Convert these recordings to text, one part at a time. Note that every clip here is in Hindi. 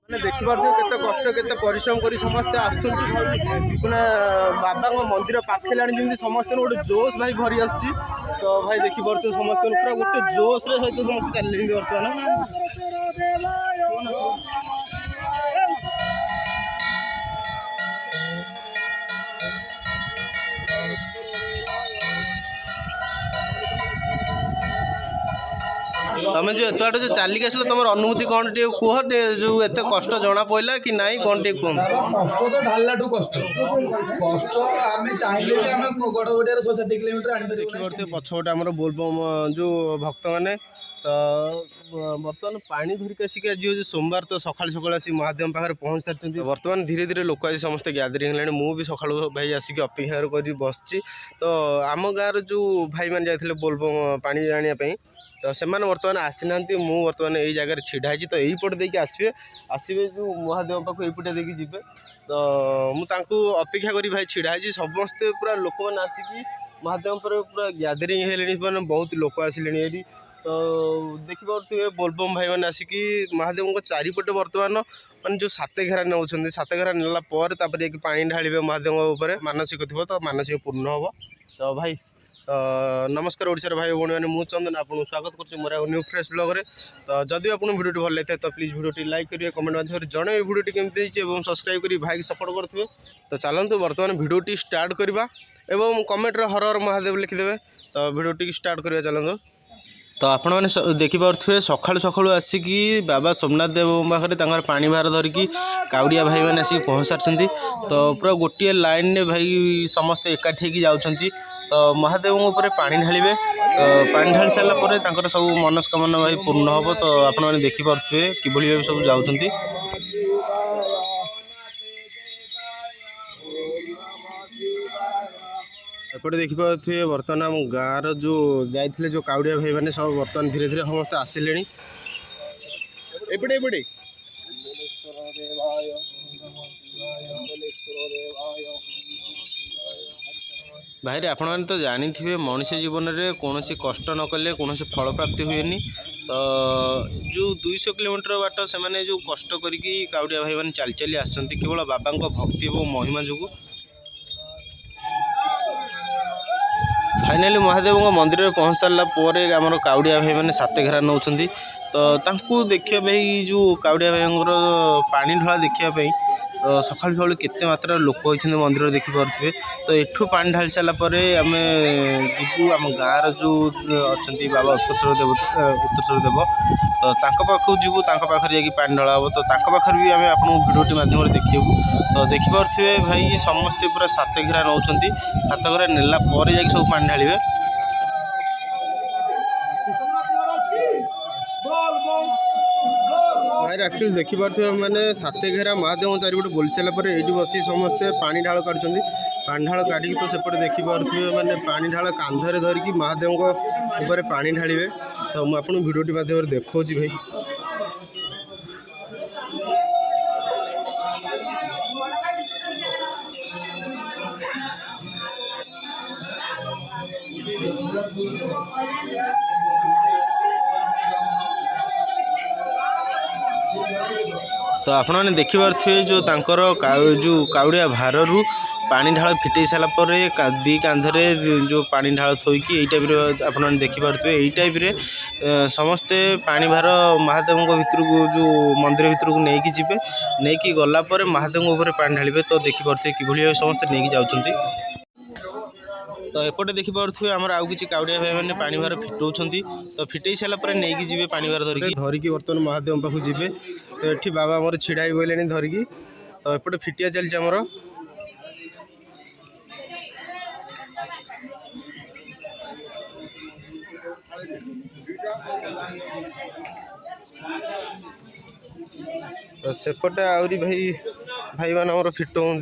मैंने देखिपे केते कष्ट केते परिश्रम कर समस्ते आसना बाबा मंदिर पाखे जमी समस्त गोटे जोश भाई भरी आस तो भाई देखिपे समस्त पूरा गोटे जोश सहित समस्त चलिए बर्तमान तमें जो एत बाटे जो चलिक आस तुम अनुभूति कौन टे कह जो एत कष्ट जना पड़ा कि नाई कौन टे कह कष्ट तो ढालू कष्ट कष्ट आम चाहिए भी आम गड़गड़िया 160 किलोमीटर देखिए पछपटे आम बोलबम जो भक्त मैंने तो बर्तमान पानी धरिक आसिक आज हूँ सोमवार तो सकाल सकाल आसिक महादेव पाखे पहुँच सारी बर्तमान धीरे धीरे लोक आज समस्त ग्यादरिंग है मुझे सका भाई आसिक अपेक्षा कर बस तो आम गाँव जो भाई मैंने जाते बोलबम पानी आने तो से बर्तमान आसी ना मुझे बर्तमान यही जगह छिड़ा तो यहीपटे देखिए आसवे आसवे जो महादेव पाख यहीपटे देखिए जी तो मुझे अपेक्षा करी भाई छिड़ा समस्ते पूरा लोक मैंने आसिक महादेव पर पूरा ग्यादरिंग है बहुत लोक आसिले ये तो देखिपे बोलबम भाई मैंने आसिक महादेव चारिपटे बर्तमान माने जो सात घेरा नौ सात घेरा नेला पानी ढालिबे महादेव उपर मानसिक थी तो मानसिक पूर्ण हम तो भाई नमस्कार ओडिशार भाई भौणी मैंने मुझे चंदन आपको स्वागत कर मोर न्यू फ्रेश ब्लॉग तो जदि आपको वीडियो भल लगे तो प्लीज वीडियो लाइक करेंगे कमेंट माध्यम जन वीडियो केमती सब्सक्राइब कर भाई सपोर्ट करेंगे तो चलते बर्तमान वीडियो स्टार्ट करवा एवं कमेंट हर हर महादेव लिखिदेवे तो वीडियो स्टार्ट करवा चलते तो आपण मैंने देखिपे सकालू सकालू आसिक बाबा सोमनाथ देव पाखे पानी भार धरिकी काउड़िया भाई मैंने आसिक पहुँच सारी तो पूरा गोटे लाइन में भाई समस्ते एकाठी जाऊँगी तो महादेव उपर पानी ढालिबे पानी ढाली सारापर सब मनस्कामना भाई पूर्ण हम तो आपण मैंने देखिपे कि सब जाऊँगी एपटे देखिपे बर्तमान आम गाँव जो जाइए जो काउड़िया भाई मैंने सब बर्तमान धीरे धीरे समस्त आसिले एपटे एपटे भाई रे आपण मैंने तो जानी थे मनुष्य जीवन में कौन कष्ट न कले कौन फल प्राप्ति हुए तो जो 200 किलोमीटर बाट से मैंने जो कष्ट करी काउड़िया भाई मैंने चली चली आसछंती केवल बाबा भक्ति और महिमा जो फाइनाली महादेव मंदिर में पहुँच सारापर आमर काउड़िया भाई मैंने सात घेरा नौ तो देखिए भाई जो काउड़िया भाई पानी ढला देखापी तो सकाल सकाल केते मात्रा लोक होती मंदिर देखिपे तो एठू पानी ढाली सारापर आम जीवु आम गाँव जो अच्छा बाबा उत्तरस्वर देव तो पाखक जीवु पाखे जाकि पानी ढला हम तो पाखे भी आम आपको भिडियो मध्यम देखू तो देखिपे भाई समस्ते पूरा सात घेरा नौ सात घेरा नेला जा सब पानी ढालिबे भाई एक्चुअली देखिपे मैंने सात घेरा महादेव चारिपटे बोली सारापर ये बस समस्ते पानी ढाल काटुँच पानी ढाल काटिकी तो सेपटे देखिपे मैंने पानी ढाल कांधरे धरिकी महादेव ऊपर पानी ढालिबे तो मुझे भिडियो मध्यम देखा भाई तो आपने देखिपे जो जो काउड़िया भार रू पानी ढाल फिटे सारापर दी कांधरे जो पानी ढाल थोकी यही टाइप आपने देखिपे यही टाइप समस्ते पानी भार महादेव भितर को जो मंदिर भितर को लेकिन जी नहीं गलापर महादेव उपर पानी ढालिबे तो देखिपे कि समस्ते नहीं जाऊँगी तो एपटे देखिपे आमर आउ कि काउड़िया भाई मैंने पानी भार फिटाऊँ तो फिटे सारापर नहीं जी पानी भार धरिकी बर्तमान महादेव पाखु जी तो ये बाबा मोर छिड़ा बोले धरिकी तो एपटे फिटिया चलती आमर तो सेपटे आहरी भाई भाई मान फिटाऊँ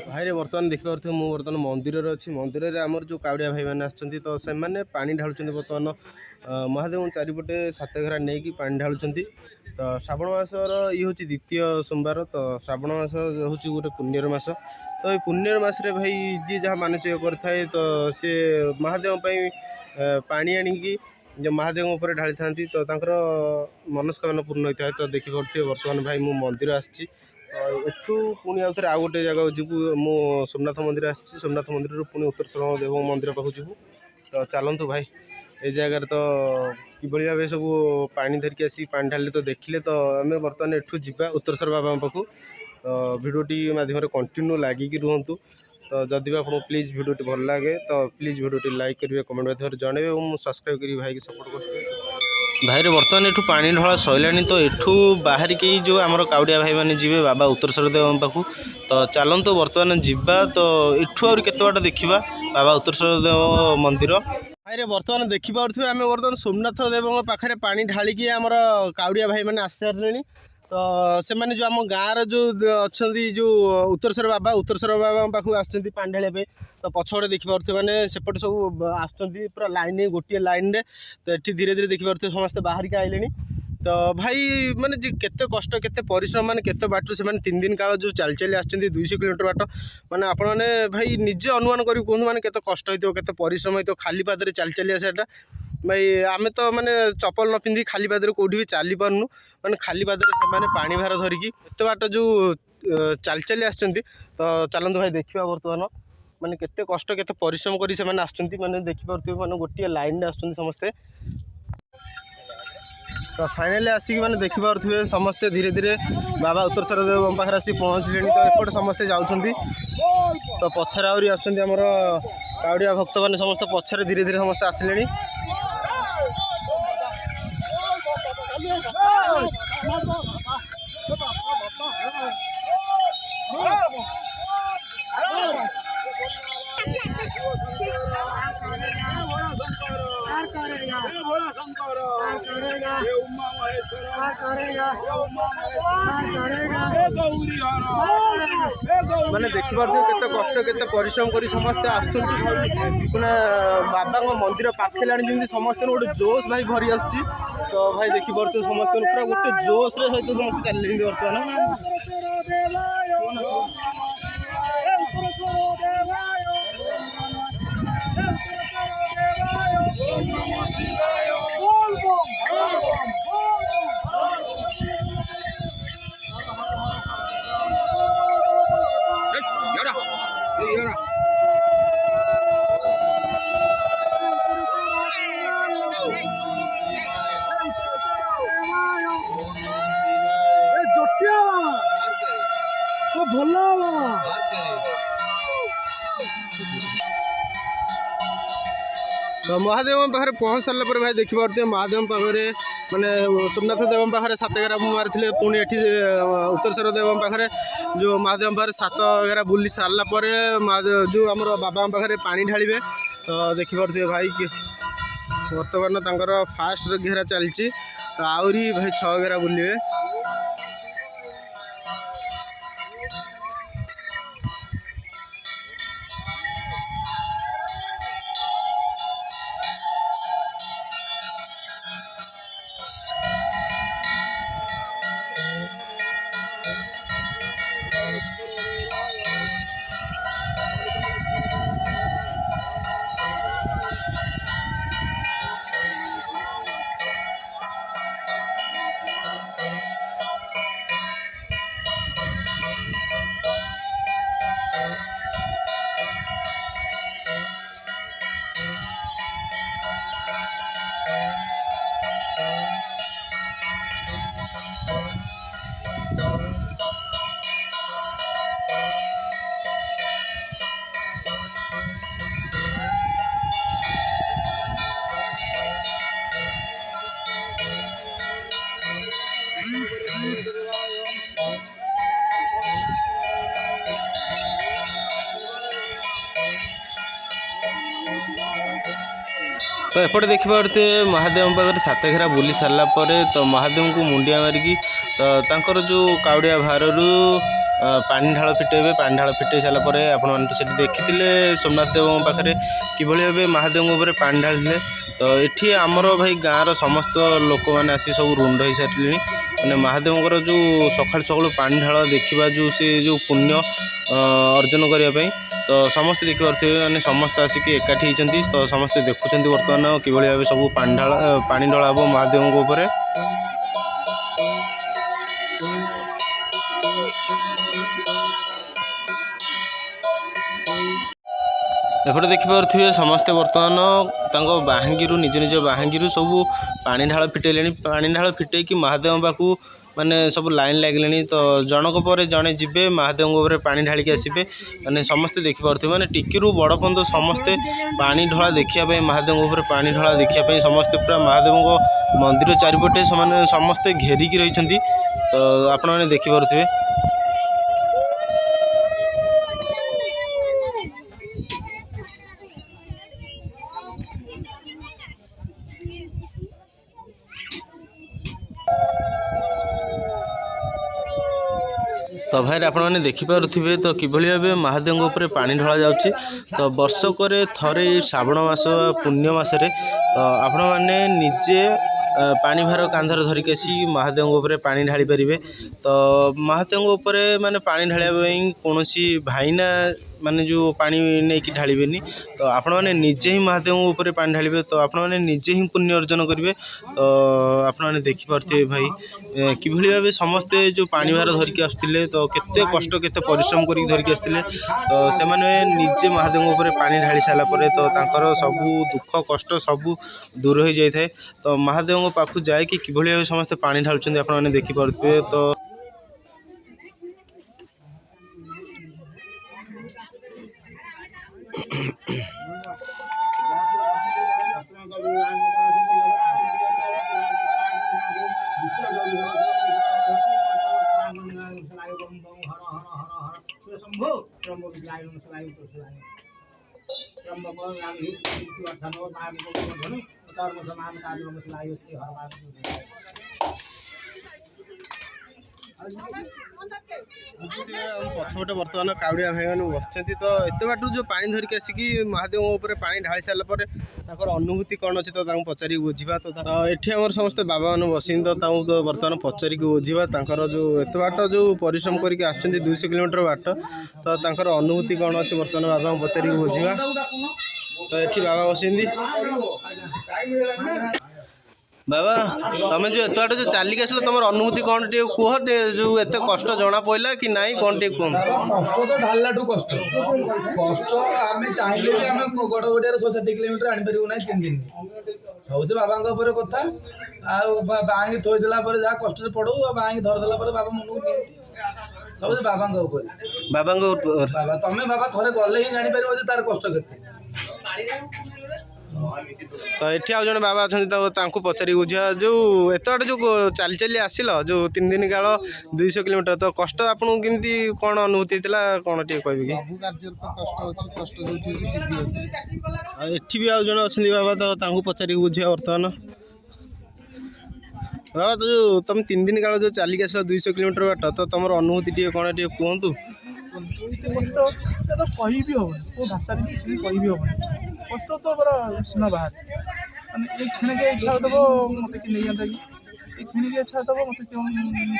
ଭାଇରେ ବର୍ତ୍ତମାନ ଦେଖିପାରୁଥିବେ ମୁଁ ବର୍ତ୍ତମାନ ମନ୍ଦିରରେ ଅଛି। ମନ୍ଦିରରେ ଆମର ଯେଉଁ କାଉଡ଼ିଆ ଭାଇମାନେ ଆସିଛନ୍ତି ତ ସେମାନେ ପାଣି ଢାଳୁଛନ୍ତି। ବର୍ତ୍ତମାନ ମହାଦେବଙ୍କ ଚାରିପଟେ ସାତ ଘେରା ନେଇକି ପାଣି ଢାଳୁଛନ୍ତି। ତ ଶ୍ରାବଣ ମାସର ଇଏ ହେଉଛି ଦ୍ୱିତୀୟ ସୋମବାର। ତ ଶ୍ରାବଣ ମାସ ହେଉଛି ଗୋଟେ ପୁଣ୍ୟର ମାସ। ତ ଏଇ ପୁଣ୍ୟର ମାସରେ ଭାଇ ଯିଏ ଯାହା ମାନସିକ କରିଥାଏ ତ ସିଏ ମହାଦେବଙ୍କ ପାଇଁ ପାଣି ଆଣିକି ଯେ ମହାଦେବଙ୍କ ଉପରେ ଢାଳିଥାନ୍ତି। ତ ତାଙ୍କର ମନସ୍କାମନା ପୂର୍ଣ୍ଣ ହୋଇଥାଏ। ତ ଦେଖିପାରୁଥିବେ ବର୍ତ୍ତମାନ ଭାଇ ମୁଁ ମନ୍ଦିର ଆସିଛି। ଏଠୁ ପୁଣି ଆଉ ଥରେ ଆଉ ଗୋଟେ ଜାଗାକୁ ଯିବୁ। ମୁଁ ସୋମନାଥ ମନ୍ଦିର ଆସିଛି। ସୋମନାଥ ମନ୍ଦିରରୁ ପୁଣି ଉତ୍ତରେଶ୍ୱର ଦେବ ମନ୍ଦିର ପାଖକୁ ଯିବୁ। ତ ଚାଲନ୍ତୁ ଭାଇ এই ଜାଗାରେ ତ କିଭଳି ଭାବେ ସବୁ ପାଣି ଧରିକି ଆସିକି ପାଣି ଢାଳିଲେ ତ ଦେଖିଲେ। ତ ଆମେ ବର୍ତ୍ତମାନ ଏଠୁ ଯିବା ଉତ୍ତରେଶ୍ୱର ବାବାଙ୍କ ପାଖକୁ। ତ ଭିଡ଼ିଓଟି ମାଧ୍ୟମରେ କଣ୍ଟିନ୍ୟୁ ଲାଗିକି ରୁହନ୍ତୁ। ତ ଯଦି ବି ଆପଣଙ୍କୁ ପ୍ଲିଜ୍ ଭିଡ଼ିଓଟି ଭଲ ଲାଗେ ତ ପ୍ଲିଜ୍ ଭିଡ଼ିଓଟି ଲାଇକ୍ କରିବେ, କମେଣ୍ଟ ମାଧ୍ୟମରେ ଜଣାଇବେ ଏବଂ ସବସ୍କ୍ରାଇବ୍ କରି ଭାଇକି ସପୋର୍ଟ କରିବେ। ଭାଇରେ ବର୍ତ୍ତମାନ ଏଠୁ ପାଣି ଢଳା ସରିଲାଣି। ତ ଏଠୁ ବାହାରିକି ଯେଉଁ ଆମର କାଉଡ଼ିଆ ଭାଇମାନେ ଯିବେ ବାବା ଉତ୍ତରେଶ୍ୱର ଦେବଙ୍କ ପାଖକୁ। ତ ଚାଲନ୍ତୁ ବର୍ତ୍ତମାନ ଯିବା। ତ ଏଠୁ ଆହୁରି କେତେ ବାଟ ଦେଖିବା ବାବା ଉତ୍ତରେଶ୍ୱର ଦେବ ମନ୍ଦିର। ଭାଇରେ ବର୍ତ୍ତମାନ ଦେଖିପାରୁଥିବେ ଆମେ ବର୍ତ୍ତମାନ ସୋମନାଥ ଦେବଙ୍କ ପାଖରେ ପାଣି ଢାଳିକି ଆମର କାଉଡ଼ିଆ ଭାଇମାନେ ଆସିସାରିଲେଣି। ତ ସେମାନେ ଯେଉଁ ଆମ ଗାଁର ଯେଉଁ ଅଛନ୍ତି ଯେଉଁ ଉତ୍ତରେଶ୍ୱର ବାବାଙ୍କ ପାଖକୁ ଆସୁଛନ୍ତି ପାଣି ଢାଳିବା ପାଇଁ। ତ ପଛପଟେ ଦେଖିପାରୁଥିବେ ମାନେ ସେପଟେ ସବୁ ଆସୁଛନ୍ତି ପୁରା ଲାଇନ୍ ଗୋଟିଏ ଲାଇନ୍ରେ। ତ ଏଠି ଧୀରେ ଧୀରେ ଦେଖିପାରୁଥିବେ ସମସ୍ତେ ବାହାରିକି ଆଇଲେଣି। ତ ଭାଇ ମାନେ କେତେ କଷ୍ଟ କେତେ ପରିଶ୍ରମ ମାନେ କେତେ ବାଟରୁ ସେମାନେ 3 ଦିନ କାଳ ଯେଉଁ ଚାଲି ଚାଲି ଆସିଛନ୍ତି 200 କିଲୋମିଟର ବାଟ। ମାନେ ଆପଣମାନେ ଭାଇ ନିଜେ ଅନୁମାନ କରି କୁହନ୍ତୁ ମାନେ କେତେ କଷ୍ଟ ହେଇଥିବ କେତେ ପରିଶ୍ରମ ହେଇଥିବ ଖାଲି ପାଦରେ ଚାଲି ଚାଲି ଆସିବାଟା। ଭାଇ ଆମେ ତ ମାନେ ଚପଲ ନ ପିନ୍ଧି ଖାଲି ପାଦରେ କେଉଁଠି ବି ଚାଲିପାରୁନୁ। ମାନେ ଖାଲି ପାଦରେ ସେମାନେ ପାଣି ଭାର ଧରିକି ଏତେ ବାଟ ଯେଉଁ ଚାଲି ଚାଲି ଆସିଛନ୍ତି। ତ ଚାଲନ୍ତୁ ଭାଇ ଦେଖିବା ବର୍ତ୍ତମାନ ମାନେ କେତେ କଷ୍ଟ କେତେ ପରିଶ୍ରମ କରି ସେମାନେ ଆସୁଛନ୍ତି। ମାନେ ଦେଖିପାରୁଥିବେ ମାନେ ଗୋଟିଏ ଲାଇନ୍ରେ ଆସୁଛନ୍ତି ସମସ୍ତେ। ତ ଫାଇନାଲି ଆସିକି ମାନେ ଦେଖିପାରୁଥିବେ ସମସ୍ତେ ଧୀରେ ଧୀରେ ବାବା ଉତ୍ତରେଶ୍ୱର ଦେବଙ୍କ ପାଖରେ ଆସିକି ପହଞ୍ଚିଲେଣି। ତ ଏପଟେ ସମସ୍ତେ ଯାଉଛନ୍ତି। ତ ପଛରେ ଆହୁରି ଆସୁଛନ୍ତି ଆମର କାଉଡ଼ିଆ ଭକ୍ତମାନେ ସମସ୍ତେ ପଛରେ ଧୀରେ ଧୀରେ ସମସ୍ତେ ଆସିଲେଣି। ମାନେ ଦେଖିପାରୁଥିବେ କେତେ କଷ୍ଟ କେତେ ପରିଶ୍ରମ କରି ସମସ୍ତେ ଆସୁଛନ୍ତି। ମାନେ ବାବାଙ୍କ ମନ୍ଦିର ପାଖେଲାଣି ଯେମିତି ସମସ୍ତଙ୍କୁ ଗୋଟେ ଜୋସ୍ ଭାଇ ଭରି ଆସୁଛି। ତ ଭାଇ ଦେଖିପାରୁଥିବେ ସମସ୍ତଙ୍କୁ ପୁରା ଗୋଟେ ଜୋସ୍ରେ ସହିତ ସମସ୍ତେ ଚାଲିଲେଣି ବର୍ତ୍ତମାନ। ତ ମହାଦେବଙ୍କ ପାଖରେ ପହଞ୍ଚି ସାରିଲା ପରେ ଭାଇ ଦେଖିପାରୁଥିବେ ମହାଦେବଙ୍କ ପାଖରେ ମାନେ ସୋମନାଥ ଦେବଙ୍କ ପାଖରେ 7 ଘେରା ମାରିଥିଲେ। ପୁଣି ଏଠି ଉତ୍ତରେଶ୍ୱର ଦେବଙ୍କ ପାଖରେ ଯେଉଁ ମହାଦେବଙ୍କ ପାଖରେ 7 ଘେରା ବୁଲି ସାରିଲା ପରେ ଯେଉଁ ଆମର ବାବାଙ୍କ ପାଖରେ ପାଣି ଢାଳିବେ। ତ ଦେଖିପାରୁଥିବେ ଭାଇ ବର୍ତ୍ତମାନ ତାଙ୍କର ଫାଷ୍ଟ ଘେରା ଚାଲିଛି। ତ ଆହୁରି ଭାଇ 6 ଘେରା ବୁଲିବେ। तो एपटे देखिपे महादेव पाखे 7 घेरा बुली सारा तो महादेव को मुंडिया मारिकी तो तांकर जो काउड़िया भारु पानी ढाल फिटेबे। पानी ढाल फिटे सारा पर आपण मैंने तो से देखी सोमनाथ देव पाखे किभली भाव महादेव पानी ढाली। तो ये आमर भाई गाँव समस्त लोक मैंने आसी सब रुंड हो सारे मैंने महादेव जो सकाल सकाल पानी ढाल देखा जो से जो पुण्य अर्जन करने तो समस्ते देखिपे मैंने समस्त आसिक एकाठी होती। तो समस्ते देखुं बर्तमान कि भाव सब पानी ढला हम महादेव उपर। एपटे देखिपे समस्ते बर्तमान बाहांगी निज निज बाहांगी सब पानी ढाल फिटेले। पानी ढाल फिटेक महादेव पाखु माने सब लाइन लगे। तो जनक पर जड़े जी महादेव पानी ढालिक आसबे मैंने समस्ते देखिपे मैंने टिकीरू बड़ पर्यंत समस्ते पानी ढला देखापी महादेव पानी ढला देखापी समस्ते पूरा महादेव मंदिर चारिपटे समस्ते घेरिकी रही। तो आपण मैंने देखिपे तो भाई आपण मैंने देखिपे तो किभली भाव महादेव उपर पानी ढला जाउची। तो वर्षक थरे श्रावण मास पुण्य मसरे तो आपण मैंने निजे पानी भार कांधर धरिक आसी महादेव उपर पानी ढाली पारे। तो महादेव उपर माने पानी ढालिया कौन भाईना माने जो पानी नहीं कि ढालिबेनी। तो आपण मैंने निजे ही महादेव उपर पानी ढालिबे। तो आपण मैंने निजे ही पुण्य अर्जन करेंगे। तो आपण मैंने देखिपे भाई किभली भाव समस्ते जो पानी भार धरिकी आसुले तो केते कष्ट केते परिश्रम करी धरिकी आसुले। तो से माने निजे महादेव उपर पानी ढाली सारा पर तो तांकर सबू दुख कष्ट सबू दूर हो जाए। तो महादेव पाखु जाए कि किभली भाव समस्ते पानी ढालुछन्ती आपण मैंने देखिपे। तो पछपटे बर्तमान कावड़िया भाई मैंने बसते। तो एत बाट जो पानी धरिक आसिक महादेव उपर पानी ढाली सारापर अनुभूति कौन अच्छी तो पचारिक बुझा। तो ये आम समस्त बाबा मैंने बस तो बर्तमान पचारिक बुझा जो एत बाट जो परिश्रम करके आस 200 किलोमीटर बाट तो अनुभूति कौन अच्छी बर्तमान बाबा पचारिक बुझा। तो ये बाबा बस बाबा तुम जो एत बाट जो चलिक आस तुम अनुभूति कौन टे कह जो एत कष्ट जना पड़ा कि नाई कौन टे कह। कष्ट तो ढाला कष्ट कष्ट आम चाहिए भी आम गड़ गड़िया 160 किलोमीटर आनीपर ना 3 दिन सब से बाबा कथा बाँगी थोदेला जहाँ कष्ट पड़ू बाँगी धरदेला बाबा मन को नियंती सब से बाबा बाबा तुम बाबा थे गले ही जापर तार कष्ट के। तो ये आउ जड़े बाबा अच्छा पचारि बुझा जो एत बाटे जो चली चली आसिल जो 3 दिन काल 200 किलोमीटर तो कष्ट आपको केमती कौन अनुभूति कौन टे कह भी आउ जड़े अच्छा बाबा तो पचारि बुझा बर्तमान बाबा तो जो तुम 3 दिन काल जो चलिक आस 200 किलोमीटर बाट तो तुम अनुभूति टे कौन टे कहतु। कष्ट तो कही भी हम को भाषा भी कही भी हम कष्ट तो बड़ा सीमा बाहर माने एक क्षण के इच्छा होतबो मते कि नहीं जानता कि एक क्षण के इच्छा होतबो मते क्यों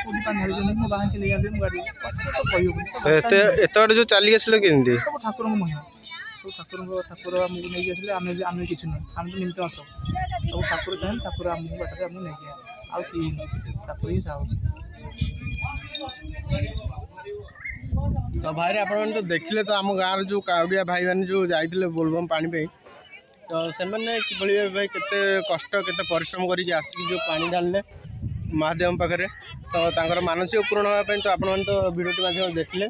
कोदी पानी ढाली देनी मो बाहर के ले आदे गाड़ी कष्ट तो कही हो। एत बाटे जो चली आसिल केमती सब ठाकुर महिमा तो ठाकुर हमको नहीं आसिले आमे किछ न हम तो निमित्त मात्र सब ठाकुर चाहे ठाकुर हमको बाटरे हमको नहीं गया आ कि ठाकुर ही चाहू। तो भाई आप तो देखिले तो आम गाँव जो कावड़िया भाई मैंने जो जाते बोलबम पानी पे तो से भाई केते कष्ट केते परिश्रम करके आसिक जो पानी ढाले महादेव पाखे तो मानसिक पूरण होगापी तो आपने तो भिडियोटी माध्यम देखिले।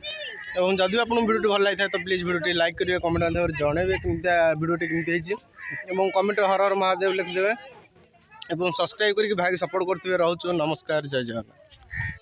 और जदि आपको भिडियोटी भल लगी तो प्लीज भिडियोटी लाइक करेंगे कमेंट माध्यम जनइबे केमती भिडियोटी केमती कमेंट हर हर महादेव लिखिदेवे और सब्सक्राइब करके भाई सपोर्ट करते रोचु। नमस्कार जय जगन्नाथ।